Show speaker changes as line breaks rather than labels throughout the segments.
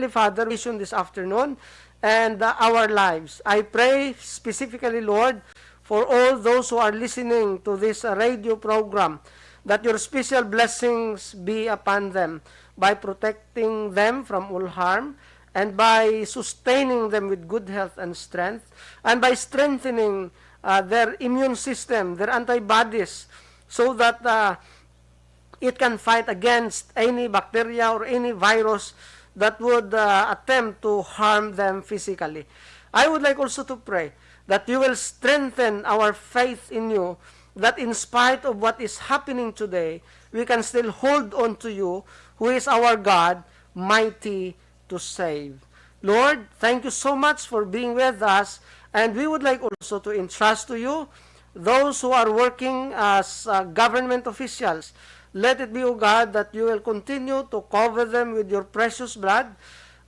Father, vision this afternoon and our lives. I pray specifically, Lord, for all those who are listening to this radio program, that your special blessings be upon them by protecting them from all harm, and by sustaining them with good health and strength, and by strengthening their immune system, their antibodies, so that it can fight against any bacteria or any virus that would attempt to harm them physically. I would like also to pray that you will strengthen our faith in you, that in spite of what is happening today, we can still hold on to you, who is our God, mighty to save. Lord, thank you so much for being with us, and we would like also to entrust to you those who are working as government officials. Let it be, O God, that you will continue to cover them with your precious blood,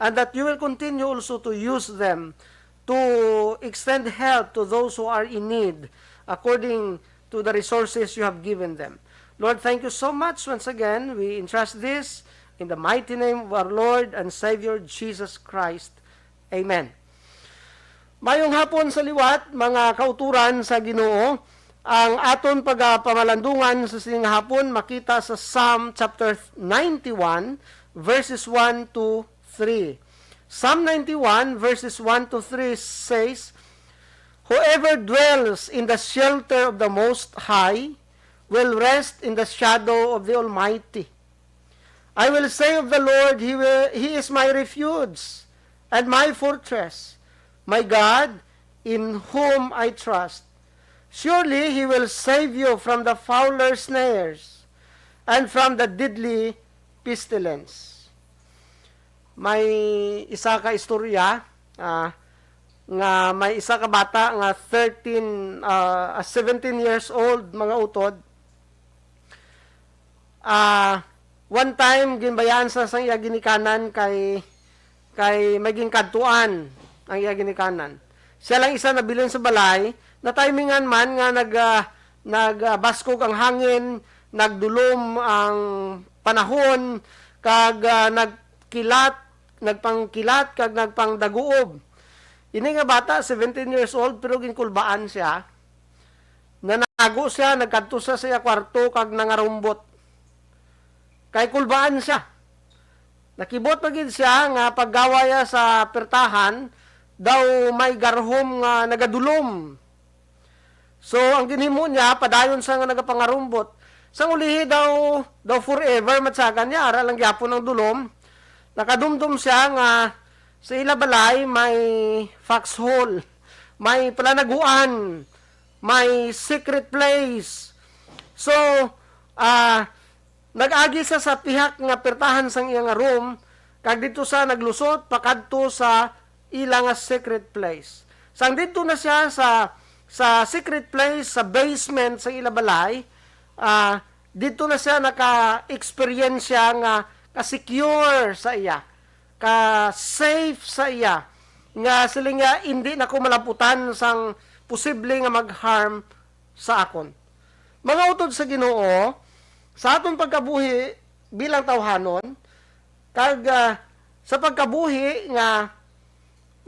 and that you will continue also to use them to extend help to those who are in need according to the resources you have given them. Lord, thank you so much once again. We entrust this in the mighty name of our Lord and Savior Jesus Christ. Amen. Mayong hapon sa liwat, mga kauturan sa Ginoo. Ang aton pagpamalandungan sa sining hapon makita sa Psalm chapter 91 verses 1 to 3. Psalm 91 verses 1 to 3 says, "Whoever dwells in the shelter of the Most High will rest in the shadow of the Almighty. I will say of the Lord, He is my refuge and my fortress, my God, in whom I trust. Surely He will save you from the fowler's snares and from the deadly pestilence." May isa ka istorya nga may isa ka bata nga 17 years old, mga utod. One time ginbayaan sa iya ginikanan kay maging kadtuan ang iya ginikanan. Siya lang isa nabilin sa balay, na timingan man nga nagbaskog ang hangin, nagdulom ang panahon, kag nagpangkilat kag nagpangdaguob. Ini nga bata 17 years old pero ginkulbaan siya. Nanago siya, nagkadto sa iya kwarto kag nangarumbot. Kay kulbaan siya. Nakibot pagid siya nga paggawaya sa pertahan, daw may garhom nga nagadulom. So, ang ginhimo niya, padayon sa nga nagapangarumbot. Sang ulihi daw forever, matsagan niya, ara lang gyapon ng dulom. Nakadumdum siya nga sa ilabalay may foxhole, may palanaguan, may secret place. So, nag-agi sa pihak nga pertahan sang iyang room, kag dito sa naglusot, pakadto sa ilang secret place. Sang dito na siya sa secret place, sa basement sa ilabalay, dito na siya naka-experience siya nga ka-secure sa iya, ka-safe sa iya, nga sila nga hindi na ko malaputan sang posible nga mag-harm sa akon. Mga utod sa Ginoo, sa aton pagkabuhi bilang tawhanon, kag sa pagkabuhi nga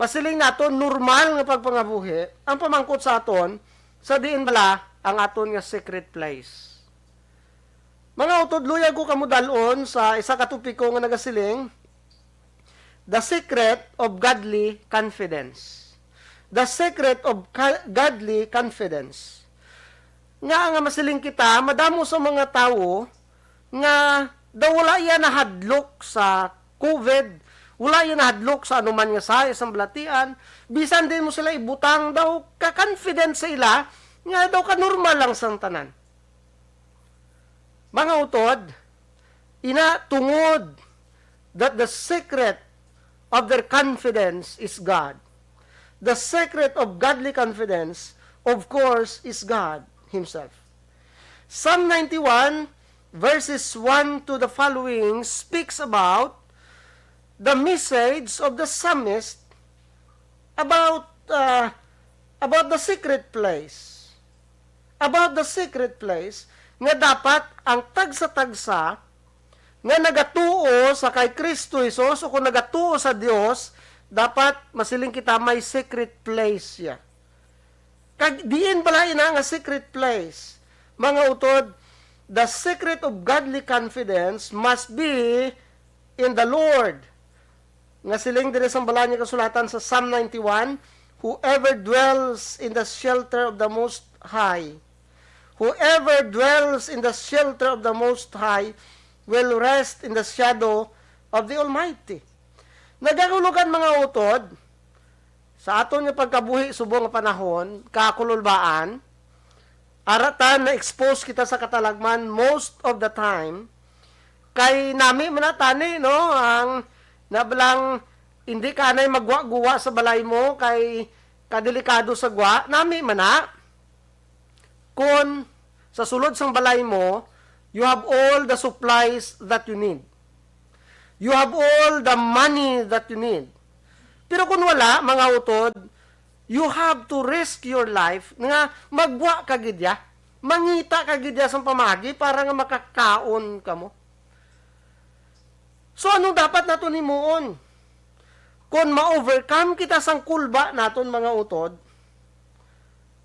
masiling naton normal nga pagpangabuhi, ang pamangkot sa aton, sa diin bala ang aton nga secret place. Mga utod, luyag ko kamudalon sa isa ka topiko nga nagasiling, the secret of godly confidence. The secret of godly confidence. Nga masiling kita, madamo sa mga tao nga daw wala yan nahadlok sa COVID, wala yan nahadlok sa anuman nga sa isang balatian, bisan din mo sila ibutang daw ka-confident sa ila, nga daw ka-normal lang sang tanan. Mga utod, tungod that the secret of their confidence is God. The secret of godly confidence, of course, is God Himself. Psalm 91, verses 1 to the following, speaks about the message of the psalmist about the secret place. About the secret place, nga dapat ang tagsa-tagsa nga nagatuo sa kay Kristo Jesus o kung nagatuo sa Dios, dapat masiling kita may secret place siya. Kag diin bala ina nga secret place. Mga utod, the secret of godly confidence must be in the Lord. Nga siling dire sa bala niya kasulatan sa Psalm 91, whoever dwells in the shelter of the Most High, whoever dwells in the shelter of the Most High will rest in the shadow of the Almighty. Nagagulugan mga utod, sa aton nga pagkabuhi subong nga panahon, kakululbaan, aratan na expose kita sa katalagman most of the time, kay nami manatani, no, ang nabalang hindi ka na'y magwa-guwa sa balay mo, kay kadelikado sa gwa, nami mana, kung sa sulod sang balay mo, you have all the supplies that you need. You have all the money that you need. Pero kung wala, mga utod, you have to risk your life nga magwa ka gidya, mangita ka gidya sa pamagi para nga makakaon ka mo. So, anong dapat nato himuon? Kung ma-overcome kita sang kulba naton mga utod,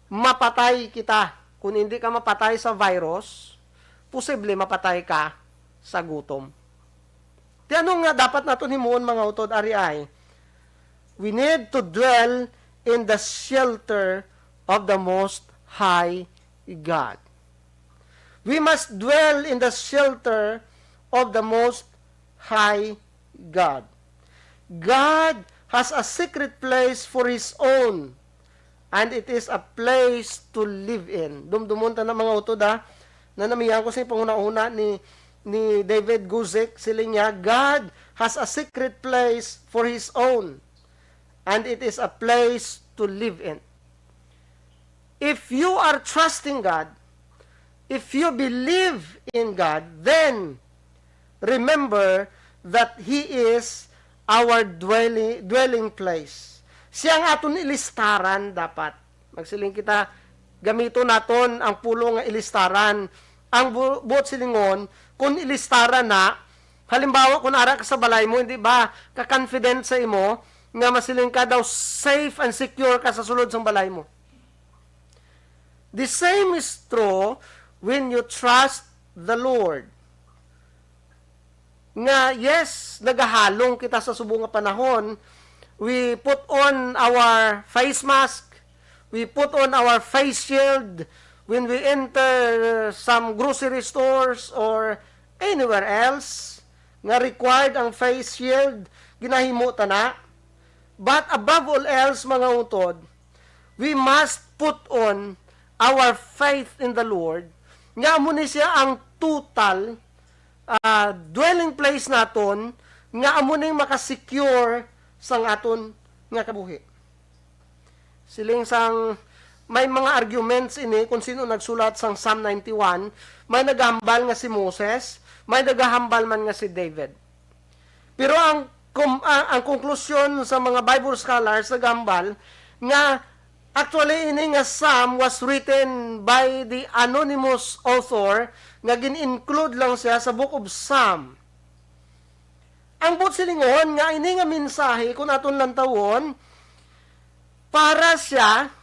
mapatay kita. Kung hindi ka mapatay sa virus, posible mapatay ka sa gutom. Di ano nga dapat natin himuon mga utod, ari ay, we need to dwell in the shelter of the Most High God. We must dwell in the shelter of the Most High God. God has a secret place for His own, and it is a place to live in. Dumdumunta na mga utod na namiyan ko sa panguna-una ni David Guzik, siling niya, God has a secret place for His own, and it is a place to live in. If you are trusting God, if you believe in God, then remember that He is our dwelling place. Siya ang aton ilistaran dapat. Magsiling kita, gamito naton ang pulo nga ilistaran. Ang buot silingon, kung ilistaran na, halimbawa kung ara ka sa balay mo, hindi ba ka-confident sa imo, nga masiling ka daw safe and secure ka sa sulod ng balay mo. The same is true when you trust the Lord. Nga, yes, nagahalong kita sa subong nga panahon, we put on our face mask, we put on our face shield when we enter some grocery stores or anywhere else, nga required ang face shield, ginahimutan na. But above all else, mga utod, we must put on our faith in the Lord, nga amo ni siya ang total dwelling place naton, nga amo ning makasecure sang aton nga kabuhi. Siling sang may mga arguments ini kung sino nagsulat sang Psalm 91, may naghambal nga si Moses, may naghambal man nga si David. Pero ang konklusyon sa mga Bible scholars naghambal nga actually ini nga Psalm was written by the anonymous author nga gin-include lang siya sa Book of Psalm. Ang buot silingon nga ini nga mensahe kung aton lang tawon para siya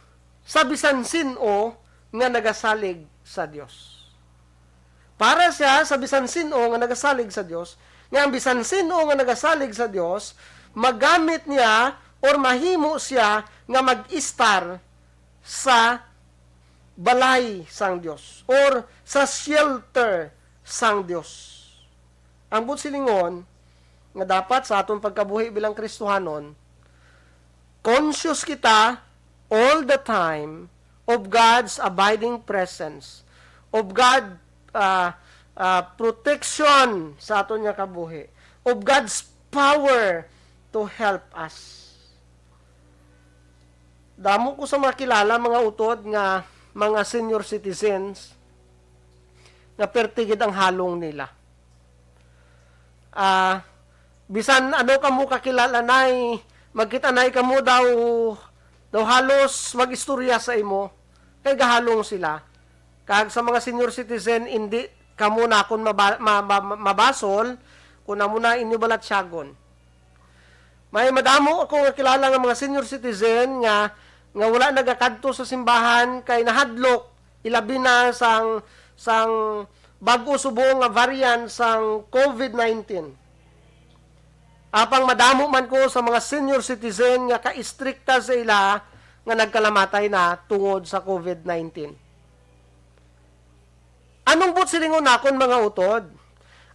sa bisan sino nga nagasalig sa Dios. Para siya sa bisan sino nga nagasalig sa Dios, nga ang bisan sino nga nagasalig sa Dios, magamit niya or mahimo siya nga mag-istar sa balay sang Dios or sa shelter sang Dios. Ang buot silingon nga dapat sa atong pagkabuhi bilang Kristohanon, conscious kita all the time of God's abiding presence, of God protection sa aton nga kabuhi, of God's power to help us. Damo ko sa makilala mga utod nga mga senior citizens na pertigid ang halong nila. Bisan ano ka mo kakilala nay, magkita nay ka mo daw halos mag-istorya sa imo, kay gahalong sila. Kag sa mga senior citizen, hindi kamo na akong mabasol, kung na muna inyo balatsyagon. May madamo ako kilala ng mga senior citizen nga wala nagakadto sa simbahan kay nahadlok ilabi na sang bago subong nga variant sang COVID-19. Apang madamo man ko sa mga senior citizen nga ka-istrikta sa ila nga nagkalamatay na tungod sa COVID-19. Anong but silingon nakon mga utod?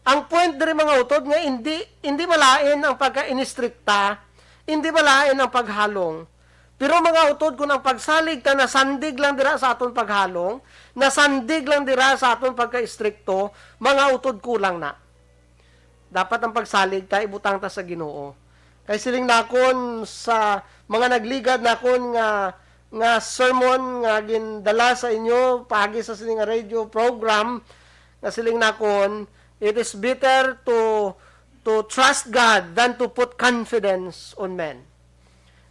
Ang point diri mga utod nga hindi malain ang pagka-inistrikta, hindi malain ang paghalong. Pero mga utod, kung ang pagsalig ta nasandig lang dira sa aton paghalong, nasandig lang dira sa aton pagka-istrikto, mga utod kulang na. Dapat ang pagsalig ta ibutang ta sa Ginoo. Kay siling nakon sa mga nagligad nakon nga sermon nga gindala sa inyo pagi sa siling radio program nga siling nakon, it is better to trust God than to put confidence on men.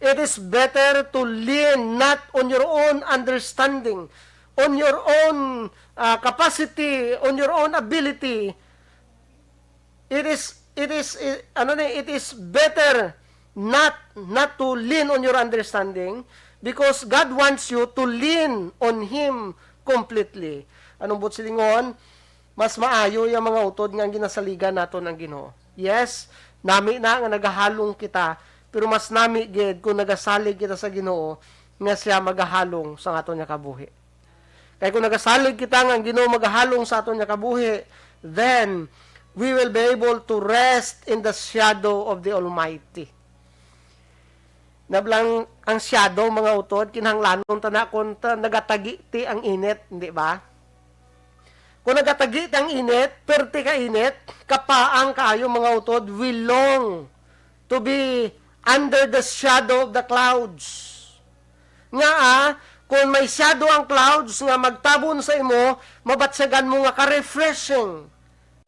It is better to lean not on your own understanding, on your own capacity, on your own ability. It is better not to lean on your understanding because God wants you to lean on Him completely. Anong but silingon? Mas maayo yung mga utod nga ginasaligan naton ang Ginoo. Yes, nami na nga nagahalong kita, pero mas nami gid kung nagasalig kita sa Ginoo nga siya magahalong sa aton nga kabuhi. Kay kung nagasalig kita nga ang Ginoo magahalong sa aton nga kabuhi, then we will be able to rest in the shadow of the Almighty. Nablang ang shadow mga utod kinahanglanon ta na kun nagatagi ti ang init, di ba? Kung nagatagi ti ang init, perti ka init, kapaang kaayo mga utod, we long to be under the shadow of the clouds. Nga kung may shadow ang clouds nga magtabon sa imo, mabatsagan mo nga ka-refreshing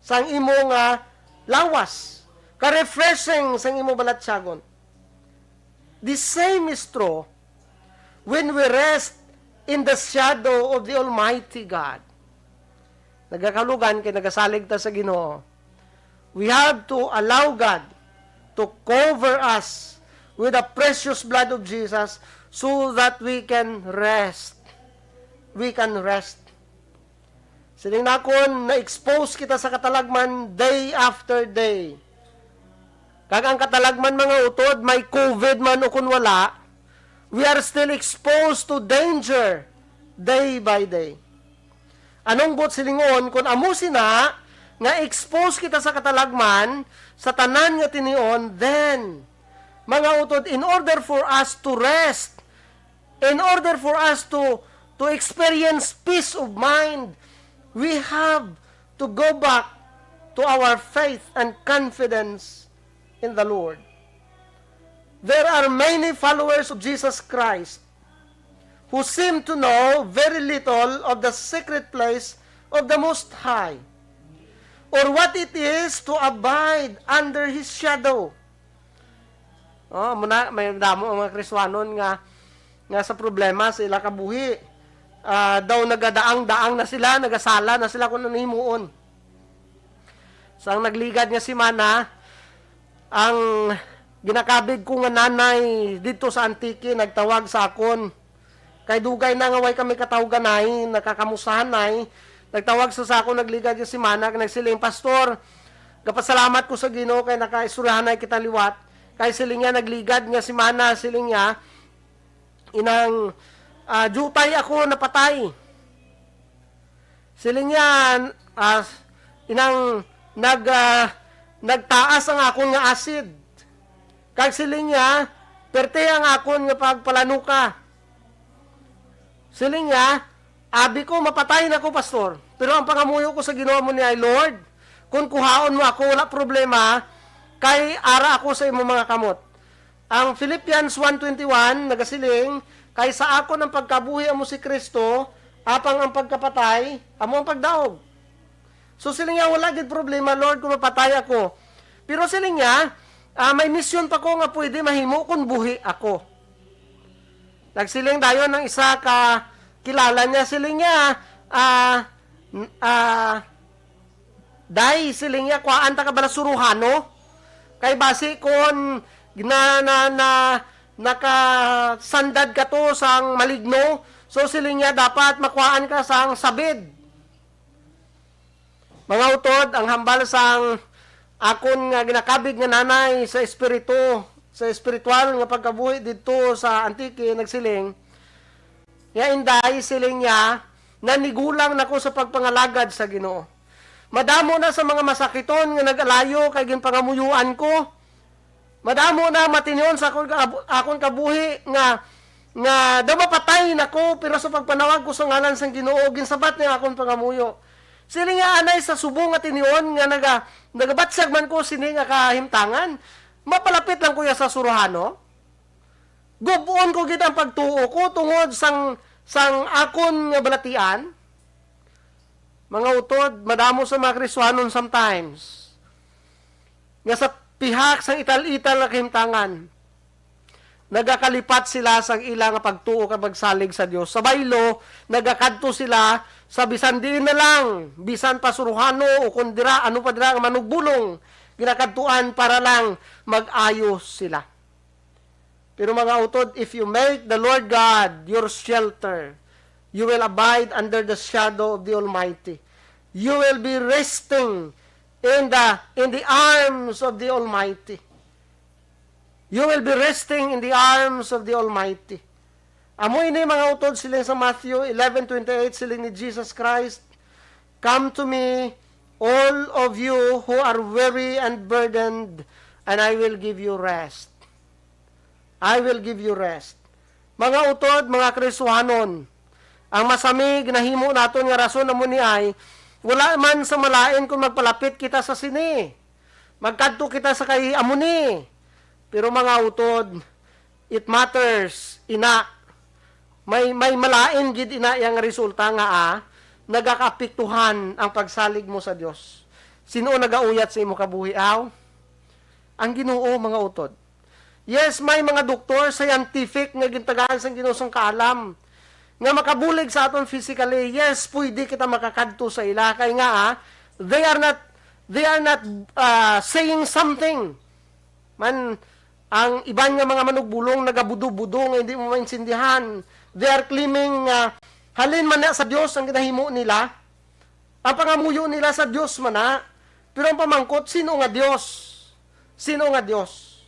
sang imo nga lawas. Ka-refreshing sang imo balatsyagon. The same is true when we rest in the shadow of the Almighty God. Nagakalugan kay nagasalig ta sa Ginoo. We have to allow God to cover us with the precious blood of Jesus so that we can rest. We can rest. Siling nakon, na-expose kita sa katalagman day after day. Kag ang katalagman mga utod, may COVID man o kun wala, we are still exposed to danger day by day. Anong but silingon, kung amo sina, nga expose kita sa katalagman, sa tanan nga tinion, then, mga utod, in order for us to rest, in order for us to experience peace of mind, we have to go back to our faith and confidence in the Lord. There are many followers of Jesus Christ who seem to know very little of the secret place of the Most High, or what it is to abide under His shadow. Muna, may damo ang mga Kristiyanon nga sa problema sa ila kabuhi. Daw nagadaang-daang na sila, nagasala na sila kung nanimuon. Sang nagligad nga si Mana, ang ginakabig ko nga nanay dito sa Antique, nagtawag sa akon. Kay dugay na nga way kami katawganay, nakakamusahanay, nagtawag sa ako, nagligad yung si Mana, nagsiling, Pastor, kapasalamat ko sa Ginoo kay nakaisurahanay kita liwat. Kay siling niya, nagligad nga si Mana, siling niya, inang jutay ako napatay. Siling niya, inang nagtaas ang akon nga acid. Kag siling niya, perte ang akon nga pagpalanuka. Siling niya, abi ko, mapatay na ko, Pastor. Pero ang pangamuyo ko sa Ginoo mo ni ay, Lord, kung kuhaon mo ako, wala problema, kay ara ako sa imo mga kamot. Ang Philippians 1:21, nagasiling, kay sa ako ng pagkabuhi amo si Kristo, apang ang pagkapatay, amo ang pagdaog. So siling niya, wala gid problema, Lord, kung mapatay ako. Pero siling niya, may misyon pa ko nga pwede mahimo kung buhi ako. Nagsiling dayon ng isa ka kilala niya, siling niya, Dahil siling niya, kuhaan ta ka bala suruhano. Kay basi kon nakasandad ka to sang maligno, so siling niya dapat makuhaan ka sang sabid. Mga utod, ang hambal sang akon nga ginakabig nga nanay sa espiritu, sa espiritual nga pagkabuhi dito sa antike nagsiling, ya inday siling niya, nanigulang nako sa pagpangalagad sa Ginoo. Madamo na sa mga masakiton nga nag-alayo kay ginpangamuyuan ko. Madamo na matinion sa akon kabuhi nga daw mapatay nako pero sa pagpanawag ko sa ngalan sang Ginoo ginsabat niya akon pangamuyo. Sili nga anay sa subong nga tinion nga nagabatsyag man ko sini nga kahimtangan. Mapalapit lang kuya sa suruhano. Gubon ko gid ang pagtuo ko tungod sang akon nga balatian. Mga utod, madamo sa mga Kristiyanon sometimes. Nga sa pihak sang ital-ital na kahimtangan, nagakalipat sila sa ilang pagtuo ka magsalig sa Dios. Sa baylo, nagakadto sila sa bisan di na lang, bisan pasuruhano o kundira, ano pa dira, manugbulong, ginakadtuan para lang mag-ayos sila. Pero mga utod, if you make the Lord God your shelter, you will abide under the shadow of the Almighty. You will be resting in the arms of the Almighty. You will be resting in the arms of the Almighty. Amoy ni mga utod sila sa Matthew 11:28 sila ni Jesus Christ, "Come to me, all of you who are weary and burdened, and I will give you rest." I will give you rest. Mga utod, mga Kristiyanon, ang masami ginahimo naton nga rason namo ni ay wala man sa malain kung magpalapit kita sa sini. Magkadto kita sa kay amuni. Pero mga utod, it matters ina. May malain gid ina yang resulta nga nagakapiktuhan ang pagsalig mo sa Dios. Sino nagauyat sa imo kabuhi aw? Ang Ginoo, mga utod. Yes, may mga doktor scientific nga gintagaan sang Ginoo sang kaalam nga makabulig sa aton physically. Yes, pwede kita makakadto sa ila kay nga they are not saying something. Man ang iban nga mga manugbulong nagabudo-budo nga hindi mo maintindihan. They are claiming halin man na sa Dios ang ginahimo nila. Ang pangamuyo nila sa Dios man na. Pero ang pamangkot, sino nga Dios? Sino nga Dios?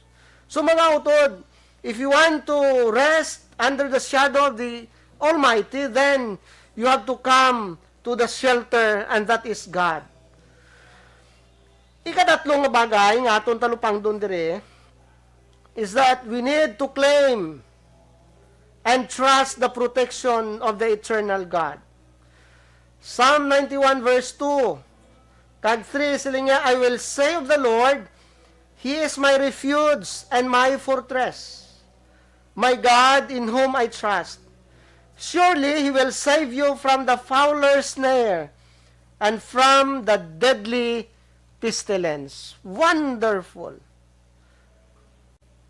So mga utod, if you want to rest under the shadow of the Almighty, then you have to come to the shelter, and that is God. Ikadatlong nga bagay nga atong talupang doon dire is that we need to claim and trust the protection of the eternal God. Psalm 91 verse 2, kag 3 sila nga, I will say of the Lord, He is my refuge and my fortress, my God in whom I trust. Surely He will save you from the fowler's snare and from the deadly pestilence. Wonderful.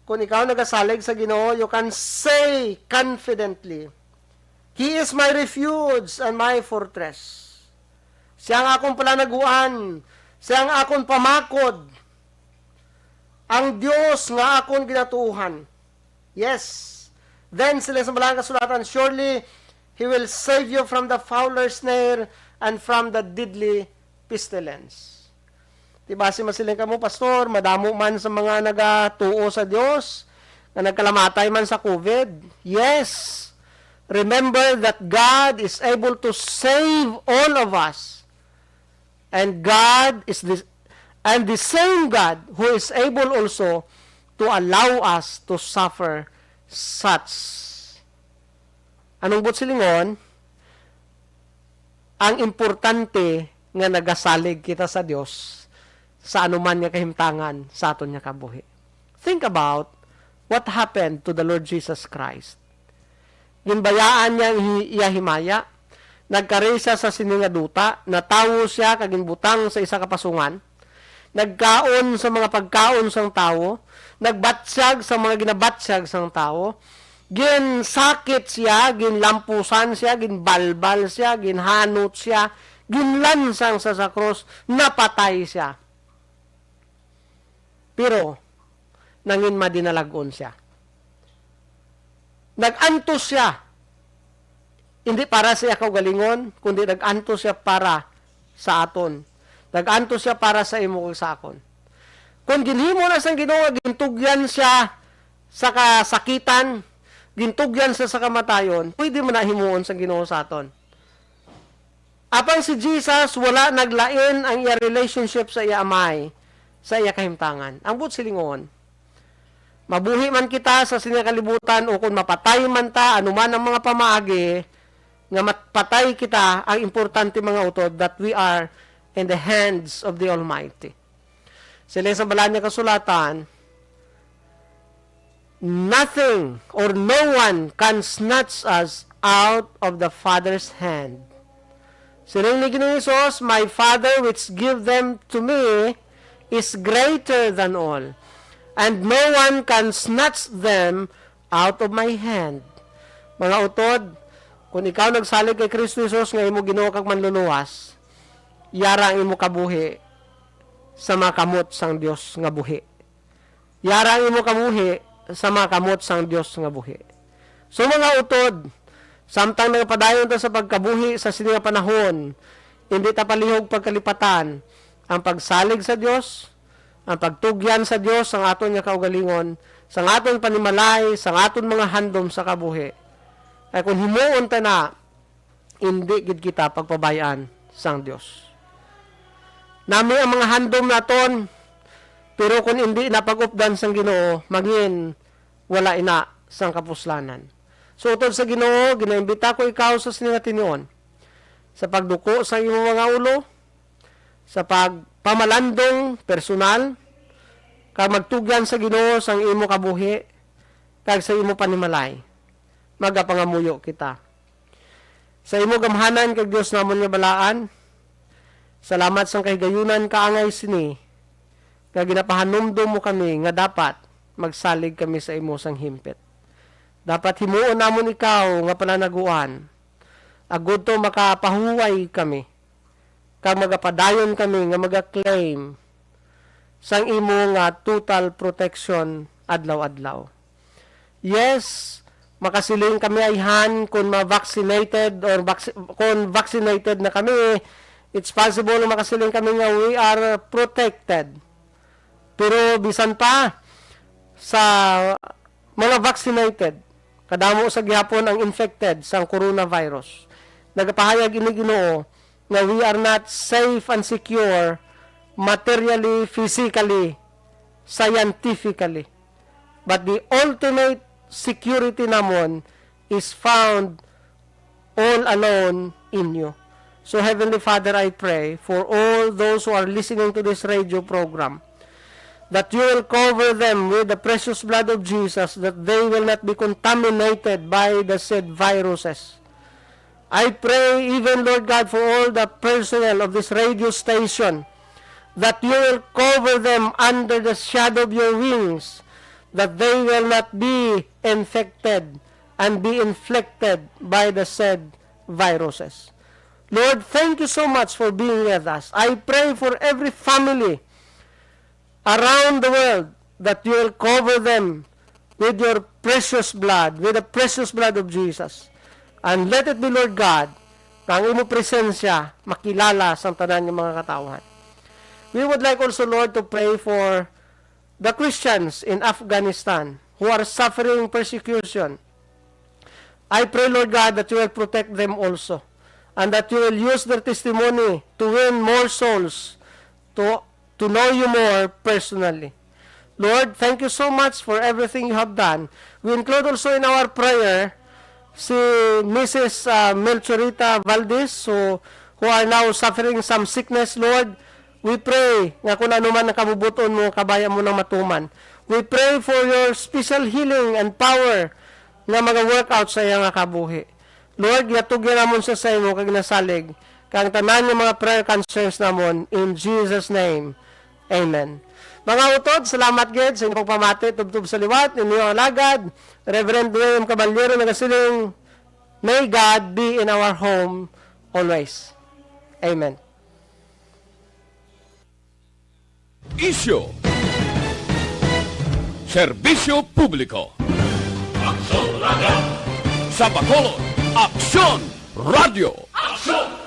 Kung ikaw nagasalig sa Ginoo, you can say confidently, He is my refuge and my fortress. Siya ang akong palanaguan, siya ang akong pamakod, ang Diyos nga akong ginatuuhan. Yes. Then sila sa malang kasulatan, surely He will save you from the fowler's snare and from the deadly pestilence. Diba si masiling ka mo, Pastor, madamo man sa mga nagatuo sa Diyos, na nagkalamatay man sa COVID. Yes. Remember that God is able to save all of us. And God is the same God who is able also to allow us to suffer such. Anong silingon? Ang importante nga nagasalig kita sa Dios sa anuman nga kahimtangan sa aton nga kabuhi. Think about what happened to the Lord Jesus Christ. Ginbayaan niya iya himaya, nagkari siya sa sininga duta, natawo siya kaginbutang sa isa ka pasungan, nagkaon sa mga pagkaon sang tawo, nagbatsyag sa mga ginabatsyag sang tawo, ginsakit siya, ginlampusan siya, ginbalbal siya, ginhanot siya, ginlansang sa krus, napatay siya. Pero, nangin madinalagon siya. Nag-antos siya. Hindi para sa kaugalingon, kundi nag-antos siya para sa aton. Nag-antos siya para sa imo ug sa akon. Kung ginhimo na sang Ginoo, gintugyan siya sa kasakitan, gintugyan siya sa kamatayon, pwede mo na himuon sang Ginoo sa aton. Apang si Jesus, wala naglain ang iya relationship sa iya amay, sa iya kahimtangan. Ang but silingon, mabuhi man kita sa sinakalibutan o kung mapatay man ta, anuman ang mga pamaagi, nga matpatay kita, ang importante mga utod, that we are in the hands of the Almighty. Sila sa balaan niya kasulatan, nothing or no one can snatch us out of the Father's hand. Siling ni Ginoong Hesus, my Father which give them to me is greater than all, and no one can snatch them out of my hand. Mga utod, kung ikaw nagsalig kay Kristo Jesus nga imo Ginoo kag manluluwas, yara ang imo kabuhi sa makamot sang Dios nga buhi. Yara ang imo kabuhi sa makamot sang Dios nga buhi. So mga utod, samtang nagpadayon ta sa pagkabuhi sa sining panahon, hindi ta palihog pagkalipatan ang pagsalig sa Dios, ang pagtugyan sa Dios ang aton nga kaugalingon, sa aton panimalay, sa aton mga handom sa kabuhi. Ay kung himuon ta na, hindi gid kita pagpabayaan sang Dios. Nami ang mga handom naton, pero kung hindi na pag-updan sang Ginoo, magin wala ina sang kapuslanan. So, utod sa Ginoo, ginaimbita ko ikaw sa siningatinon, sa pagduko sa imo mga ulo, sa pagpamalandong personal, kag magtugyan sa Ginoo sang imo kabuhi, kag sa imo panimalay, magapangamuyo kita. Sa imo gamhanan kag Dios namon nga balaan, salamat sang kahigayunan kaangay sini, kag ginapahanumdum mo kami nga dapat magsalig kami sa imo sang himpit. Dapat himuon namon ikaw nga pananaguan. Agud to makapahuway kami. Kag magapadayon kami nga magaklaim sang imo nga total protection adlaw-adlaw. Yes, makasiling kami ayhan kung ma-vaccinated or kung vaccinated na kami, it's possible na makasiling kami nga we are protected. Pero bisan pa sa mga vaccinated, kadamo sa gihapon ang infected sa coronavirus. Nagapahayag ini Ginoo na we are not safe and secure materially, physically, scientifically. But the ultimate security namon is found all alone in you. So Heavenly Father, I pray for all those who are listening to this radio program, that you will cover them with the precious blood of Jesus, that they will not be contaminated by the said viruses. I pray even, Lord God, for all the personnel of this radio station, that you will cover them under the shadow of your wings, that they will not be infected and be inflicted by the said viruses. Lord, thank you so much for being with us. I pray for every family around the world, that you will cover them with your precious blood, with the precious blood of Jesus. And let it be, Lord God, na ang imo presensya makilala sa tanan ng mga katawan. We would like also, Lord, to pray for the Christians in Afghanistan who are suffering persecution. I pray, Lord God, that you will protect them also, and that you will use their testimony to win more souls, to know you more personally. Lord, thank you so much for everything you have done. We include also in our prayer si Mrs. Melchorita Valdez, who are now suffering some sickness, Lord. We pray nga kung ano man ang kabubuton mo, kabaya mo ng matuman. We pray for your special healing and power nga mga-workout sa iyang kabuhi. Lord, ginatugyan namon sa imo kag nasalig, kang tanan ng mga prayer concerns namon, in Jesus' name. Amen. Mga utod, salamat gid sa inyong pagpamati, tubtub sa liwat, inyong alagad, Reverend William Caballero, nagasiling, may God be in our home always. Amen.
Isyo. Serbisyo Publiko. Aksyon Radio. Sa Bacolod, Aksyon Radio. Aksyon!